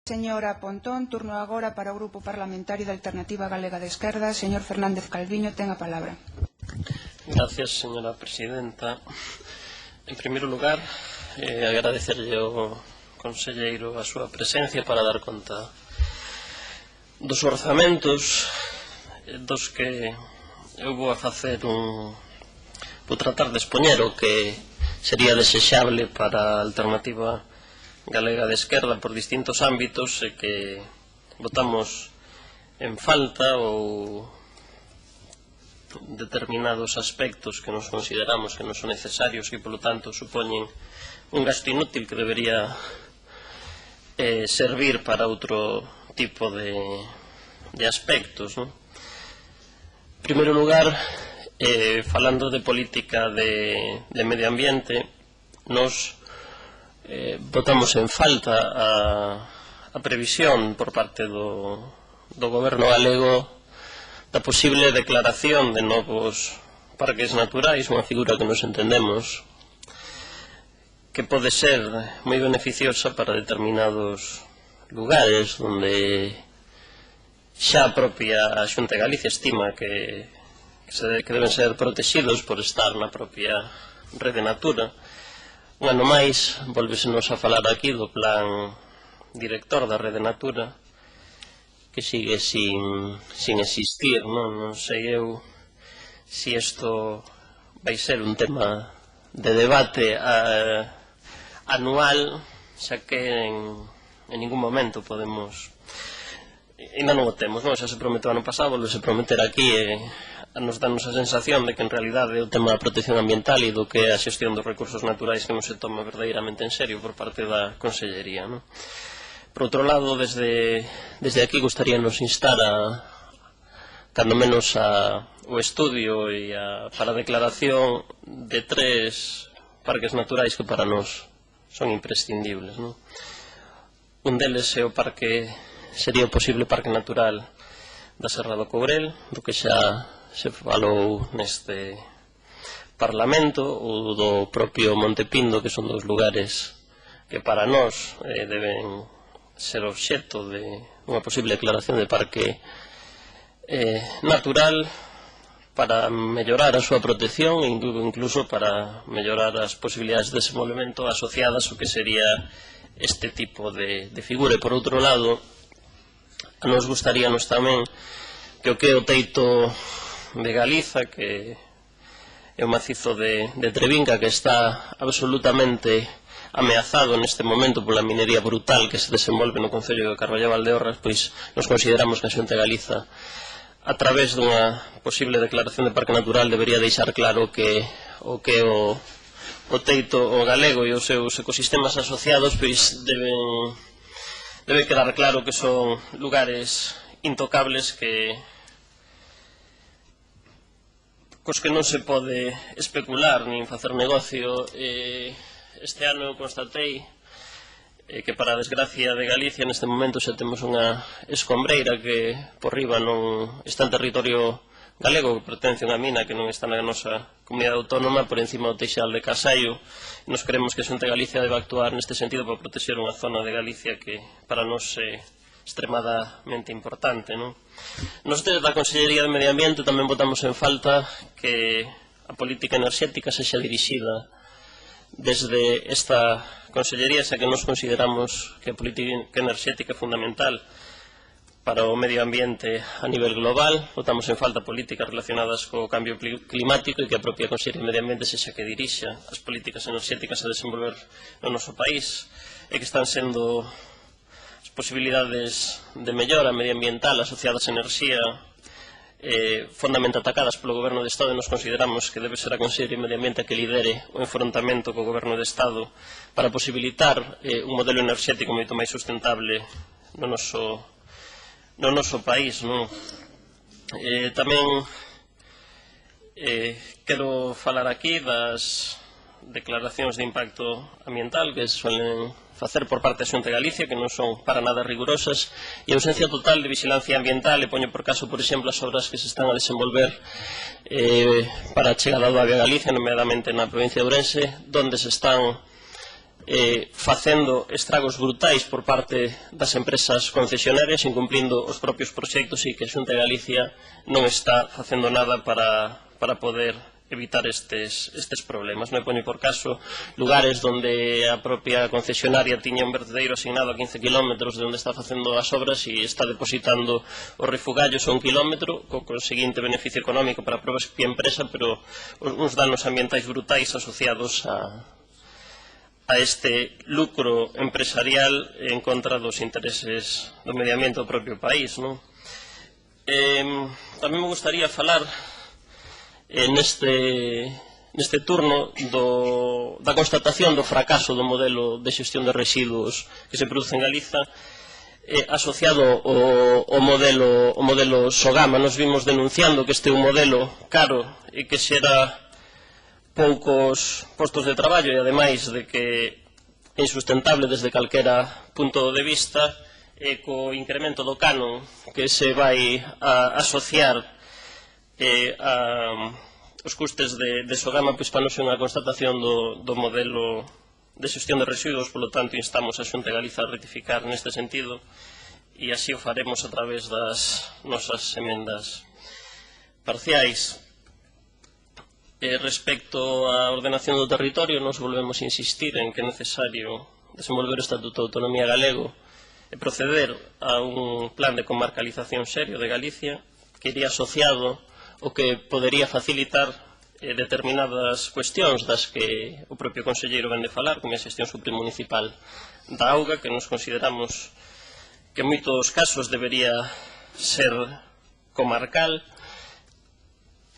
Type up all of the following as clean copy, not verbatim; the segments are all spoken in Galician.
Señora Pontón, turno agora para o Grupo Parlamentario da Alternativa Galega de Esquerda. Señor Fernández Calviño, ten a palabra. Gracias, señora presidenta. En primeiro lugar, agradecerlle ao conselleiro a súa presencia para dar conta dos orzamentos dos que eu vou tratar de expoñer o que sería desexable para a Alternativa Galega de Esquerda por distintos ámbitos e que botamos en falta ou determinados aspectos que nos consideramos que non son necesarios e, polo tanto, supoñen un gasto inútil que debería servir para outro tipo de aspectos, non? En primeiro lugar, falando de política de medio ambiente, nos botamos en falta a previsión por parte do goberno galego da posible declaración de novos parques naturais, unha figura que nos entendemos que pode ser moi beneficiosa para determinados lugares onde xa a propia Xunta de Galicia estima que deben ser protegidos por estar na propia rede Natura. Un ano máis, volvésenos a falar aquí do plan director da rede Natura, que sigue sin existir, non sei eu se isto vai ser un tema de debate anual, xa que en ningún momento podemos, ainda non o temos, xa se prometeu ano pasado, volvese a prometer aquí e nos danos a sensación de que en realidade o tema da protección ambiental e do que é a xestión dos recursos naturais que non se toma verdadeiramente en serio por parte da Consellería. Por outro lado, desde aquí gustaríanos instar cando menos o estudio e para a declaración de 3 parques naturais que para nós son imprescindibles. Un deles é o sería o posible parque natural da Serra do Courel, do que xa se falou neste Parlamento, ou do propio Montepindo, que son dos lugares que para nós deben ser obxecto de unha posible declaración de parque natural para mellorar a súa protección e incluso para mellorar as posibilidades de desenvolvemento asociadas ao que sería este tipo de figura. E por outro lado, nos gustaríanos tamén que o que é o teito de Galiza, que é o macizo de Trevinca, que está absolutamente ameazado neste momento pola minería brutal que se desenvolve no concello de Carballo de Valdeorras, pois nos consideramos que a Xunta de Galiza, a través dunha posible declaración de parque natural, debería deixar claro que o teito o galego e os seus ecosistemas asociados pois debe quedar claro que son lugares intocables cos que non se pode especular nin facer negocio. Este ano eu constatei que, para a desgracia de Galicia, neste momento xa temos unha escombreira que por riba non está en territorio galego, que pertence a unha mina que non está na nosa comunidade autónoma, por encima do Teixal de Casallo. Nos creemos que a Xunta de Galicia debe actuar neste sentido para protexer unha zona de Galicia que para nós é extremadamente importante. Nos desde a Consellería de Medio Ambiente tamén botamos en falta que a política enerxética sexa dirixida desde esta Consellería, xa que nos consideramos que a política enerxética é fundamental para o medio ambiente a nivel global. Botamos en falta políticas relacionadas co cambio climático e que a propia Consellería de Medio Ambiente sexa que dirixa as políticas enerxéticas a desenvolver no noso país e que están sendo as posibilidades de mellora medioambiental asociadas a enerxía fondamente atacadas polo Goberno de Estado, e nos consideramos que debe ser a Consellería de Medio Ambiente a que lidere o enfrontamento co Goberno de Estado para posibilitar un modelo enerxético moito máis sustentable no noso país. Tamén quero falar aquí das declaracións de impacto ambiental que se suelen facer por parte da Xunta de Galicia, que non son para nada rigurosas, e a ausencia total de vigilancia ambiental. E poño por caso, por exemplo, as obras que se están a desenvolver para a chegada do AVE a Galicia, nomeadamente na provincia de Ourense, donde se están facendo estragos brutais por parte das empresas concesionarias, incumplindo os propios proxectos, e que a Xunta de Galicia non está facendo nada para poder evitar estes problemas. Non pone por caso lugares onde a propia concesionaria tiña un vertedeiro asignado a 15 km de onde está facendo as obras e está depositando os refugallos a 1 km, co conseguinte beneficio económico para a propia empresa, pero uns danos ambientais brutais asociados a este lucro empresarial en contra dos intereses do medio ambiente do propio país. Tamén me gustaría falar neste turno da constatación do fracaso do modelo de xestión de residuos que se produce en Galiza asociado ao modelo Sogama. Nos vimos denunciando que este é un modelo caro e que xera poucos postos de traballo e, ademais, de que é insustentable desde calquera punto de vista, e co incremento do canon que se vai a asociar os custes de Sogama, pois para nos é unha constatación do modelo de xestión de residuos. Polo tanto, instamos a Xunta de Galiza a rectificar neste sentido, e así o faremos a través das nosas emendas parciais. Respecto á ordenación do territorio, nos volvemos a insistir en que é necesario desenvolver o Estatuto de Autonomía galego e proceder a un plan de comarcalización serio de Galicia que iría asociado o que podería facilitar determinadas cuestións das que o propio conselleiro vende falar, como a xestión supramunicipal da auga, que nos consideramos que en moitos casos debería ser comarcal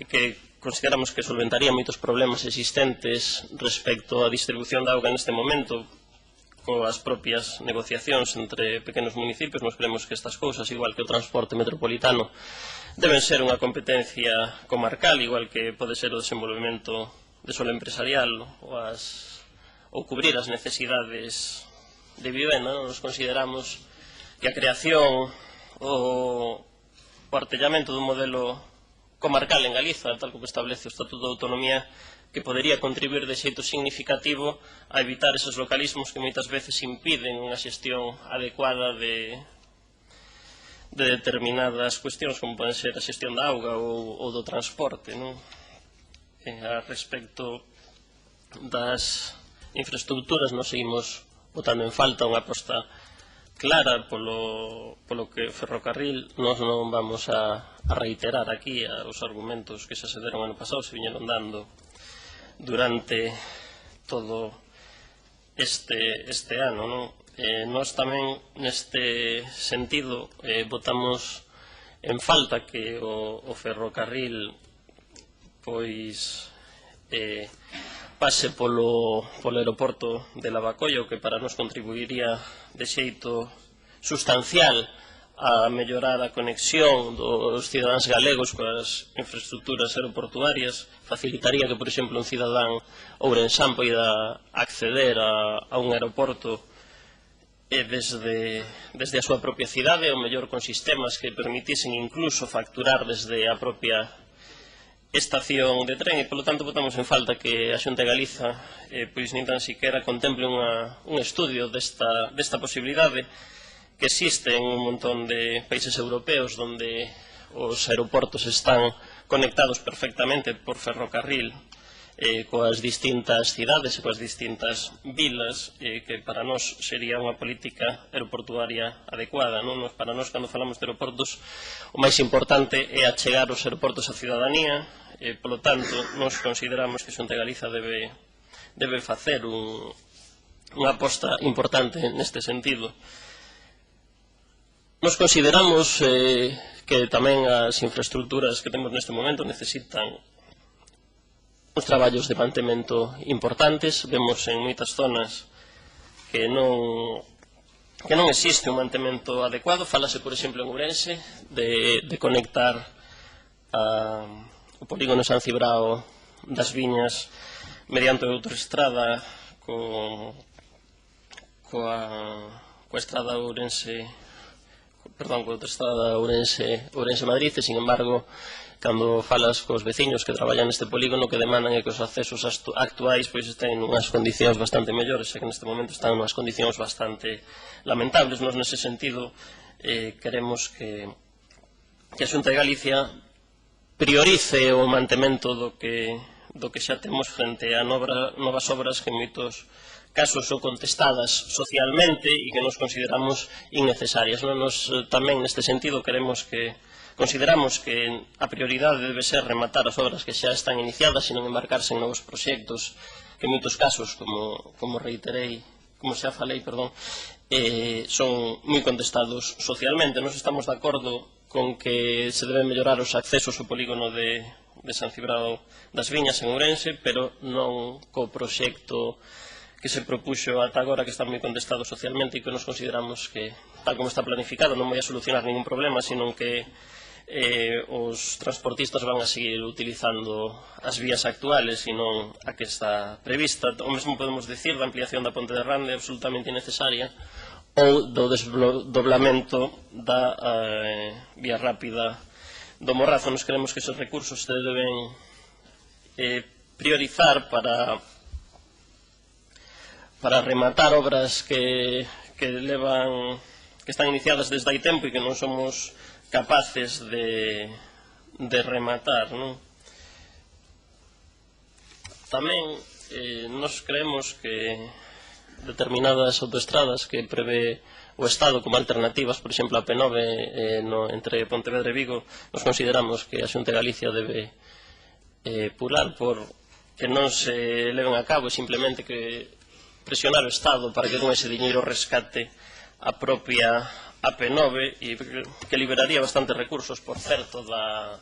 e que consideramos que solventaría moitos problemas existentes respecto á distribución da auga neste momento coas propias negociacións entre pequenos municipios. Nos creemos que estas cousas, igual que o transporte metropolitano, deben ser unha competencia comarcal, igual que pode ser o desenvolvemento de solo empresarial ou cubrir as necesidades de vivenda. Nos consideramos que a creación ou o artellamento dun modelo comarcal en Galiza, tal como establece o Estatuto de Autonomía, que podería contribuir de xeito significativo a evitar esos localismos que moitas veces impiden unha xestión adecuada de determinadas cuestións, como poden ser a xestión da auga ou do transporte. A respecto das infraestructuras, nos seguimos botando en falta unha aposta clara polo que o ferrocarril. Nós non vamos a reiterar aquí os argumentos que xa se deron ano pasado, se viñeron dando durante todo este ano. Nós tamén, neste sentido, votamos en falta que o ferrocarril pois pase polo aeroporto de Lavacolla, que para nos contribuiría de xeito sustancial a mellorar a conexión dos cidadáns galegos coas infraestructuras aeroportuarias. Facilitaría que, por exemplo, un cidadán ourensán poida acceder a un aeroporto desde a súa propia cidade, ou mellor con sistemas que permitisen incluso facturar desde a propia estación de tren, e polo tanto votamos en falta que a Xunta de Galiza pois nin tan siquiera contemple un estudio desta posibilidade que existe en un montón de países europeos onde os aeroportos están conectados perfectamente por ferrocarril coas distintas cidades e coas distintas vilas, que para nós sería unha política aeroportuaria adecuada. Para nós, cando falamos de aeroportos, o máis importante é achegar os aeroportos á cidadanía. Polo tanto, nós consideramos que a Xunta de Galiza debe facer unha aposta importante neste sentido. Nos consideramos que tamén as infraestructuras que temos neste momento necesitan uns traballos de mantemento importantes. Vemos en moitas zonas que non existe un mantemento adecuado. Fálase, por exemplo, en Ourense de conectar o polígono San Cibrao das Viñas mediante a autoestrada coa estrada Ourense coa autoestrada Ourense-Madrid, e, sin embargo, cando falas cos veciños que traballan neste polígono, que demandan que os accesos actuais estén nunhas condicións bastante mellores, e que neste momento están nunhas condicións bastante lamentables. Nos, nese sentido, queremos que a Xunta de Galicia priorice o mantemento do que xa temos frente a novas obras que en moitos casos son contestadas socialmente e que nos consideramos innecesarias. Nos tamén neste sentido consideramos que a prioridade debe ser rematar as obras que xa están iniciadas e non embarcarse en novos proxectos que en moitos casos, como xa falei, son moi contestados socialmente. Nos estamos de acordo con que se deben mellorar os accesos ao polígono de San Cibrao das Viñas en Ourense, pero non co proxecto que se propuxo ata agora, que está moi contestado socialmente e que nos consideramos que, tal como está planificado, non vai a solucionar ningún problema, sino que os transportistas van a seguir utilizando as vías actuales e non a que está prevista. O mesmo podemos dicir da ampliación da Ponte de Rande, absolutamente innecesaria, ou do desdoblamento da vía rápida do Morrazo. Nos creemos que esos recursos se deben priorizar para rematar obras que están iniciadas desde hai tempo e que non somos capaces de rematar. Tamén nos creemos que determinadas autoestradas que prevé o Estado como alternativas, por exemplo, a P9 entre Pontevedra e Vigo, nos consideramos que a Xunta de Galicia debe pular por que non se leven a cabo e simplemente que presionar o Estado para que con ese diñeiro rescate a propia AP9 e que liberaría bastantes recursos, por certo, da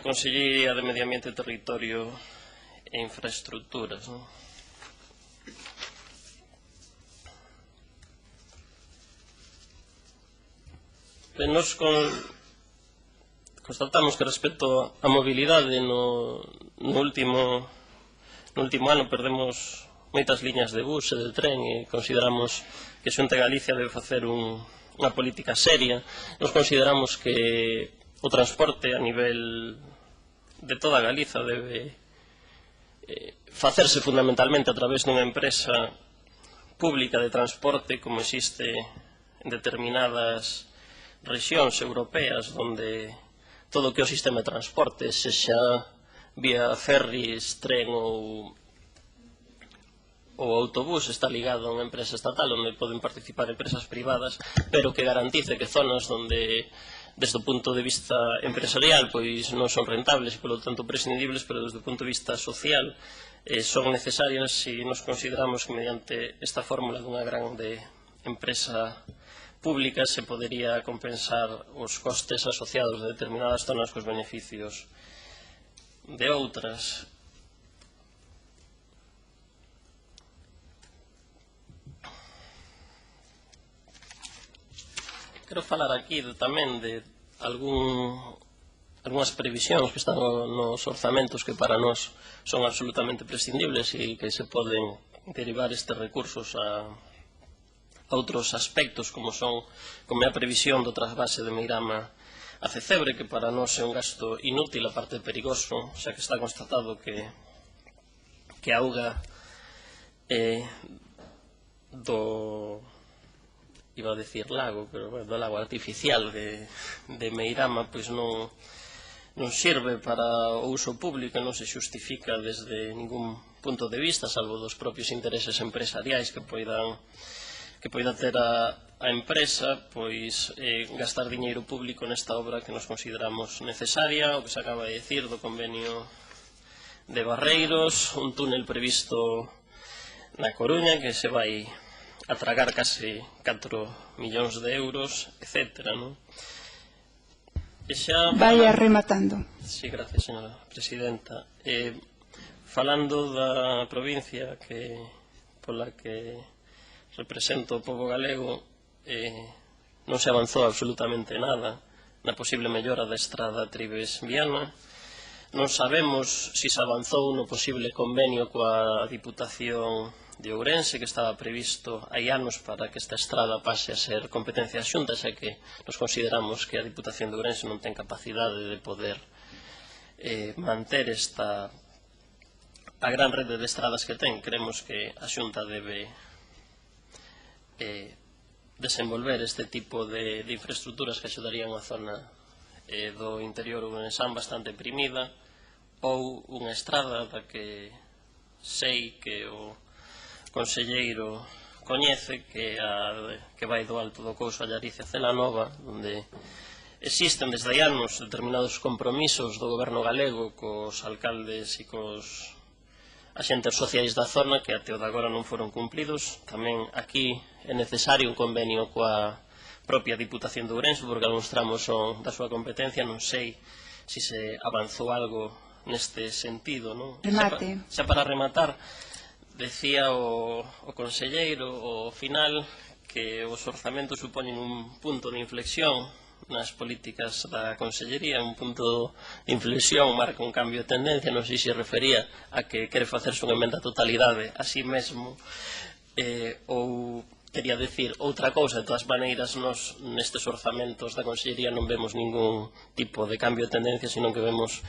Consellería de Medio Ambiente, Territorio e Infraestructuras. Nos constatamos que respecto á mobilidade no último ano perdemos moitas liñas de bus e de tren e consideramos que a Xunta de Galicia debe facer unha política seria. Nos consideramos que o transporte a nivel de toda Galiza debe facerse fundamentalmente a través dunha empresa pública de transporte como existe en determinadas rexións europeas onde todo o que é o sistema de transporte, sexa vía ferries, tren ou autobús, está ligado a unha empresa estatal onde poden participar empresas privadas, pero que garantice que zonas onde desde o punto de vista empresarial non son rentables e polo tanto prescindibles, pero desde o punto de vista social son necesarias, e nos consideramos que mediante esta fórmula dunha grande empresa pública se podería compensar os costes asociados de determinadas zonas cos beneficios de outras. Quero falar aquí tamén de algunhas previsións que están nos orzamentos que para nós son absolutamente prescindibles e que se poden derivar estes recursos a outros aspectos como é a previsión do trasvase de Meirama a Cecebre, que para nós é un gasto inútil, a parte perigoso, xa que está constatado que a auga iba a decir lago, pero do lago artificial de Meirama non sirve para o uso público, non se xustifica desde ningún punto de vista, salvo dos propios intereses empresariais que poida ter a empresa, gastar diñeiro público nesta obra que nos consideramos necesaria, o que se acaba de decir do convenio de Barreiros, un túnel previsto na Coruña que se vai a tragar case 4 millóns de euros, etc. Vaya rematando. Sí, gracias, señora presidenta. Falando da provincia pola que represento o pobo galego, non se avanzou absolutamente nada na posible mellora da estrada Trives-Viana. Non sabemos se se avanzou no posible convenio coa Diputación de Ourense, que estaba previsto hai anos para que esta estrada pase a ser competencia xunta, xa que nos consideramos que a Diputación de Ourense non ten capacidade de poder manter a gran rede de estradas que ten. Creemos que a xunta debe desenvolver este tipo de infraestructuras que axudarían a zona do interior ourensán bastante deprimida, ou unha estrada da que sei que o conselleiro coñece, que vai do Alto do Couso a Llariz a Celanova, onde existen desde hai anos determinados compromisos do goberno galego cos alcaldes e cos axentes sociais da zona que até o de agora non foron cumplidos. Tamén aquí é necesario un convenio coa propia Diputación de Ourense, porque algúns tramos son da súa competencia. Non sei se se avanzou algo neste sentido, non? Remate. Xa para rematar, decía o conselleiro ao final que os orzamentos supoñen un punto de inflexión nas políticas da Consellería, un punto de inflexión, marca un cambio de tendencia. Non sei se refería a que quere facerse unha emenda a totalidade a sí mesmo, ou quería decir outra cousa. De todas maneiras, nos nestes orzamentos da Consellería non vemos ningún tipo de cambio de tendencia, sino que vemos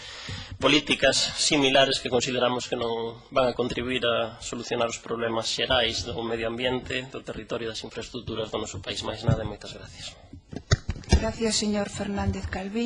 políticas similares que consideramos que non van a contribuir a solucionar os problemas xerais do medio ambiente, do territorio e das infraestructuras do noso país. Máis nada e moitas gracias. Gracias, señor Fernández Calviño.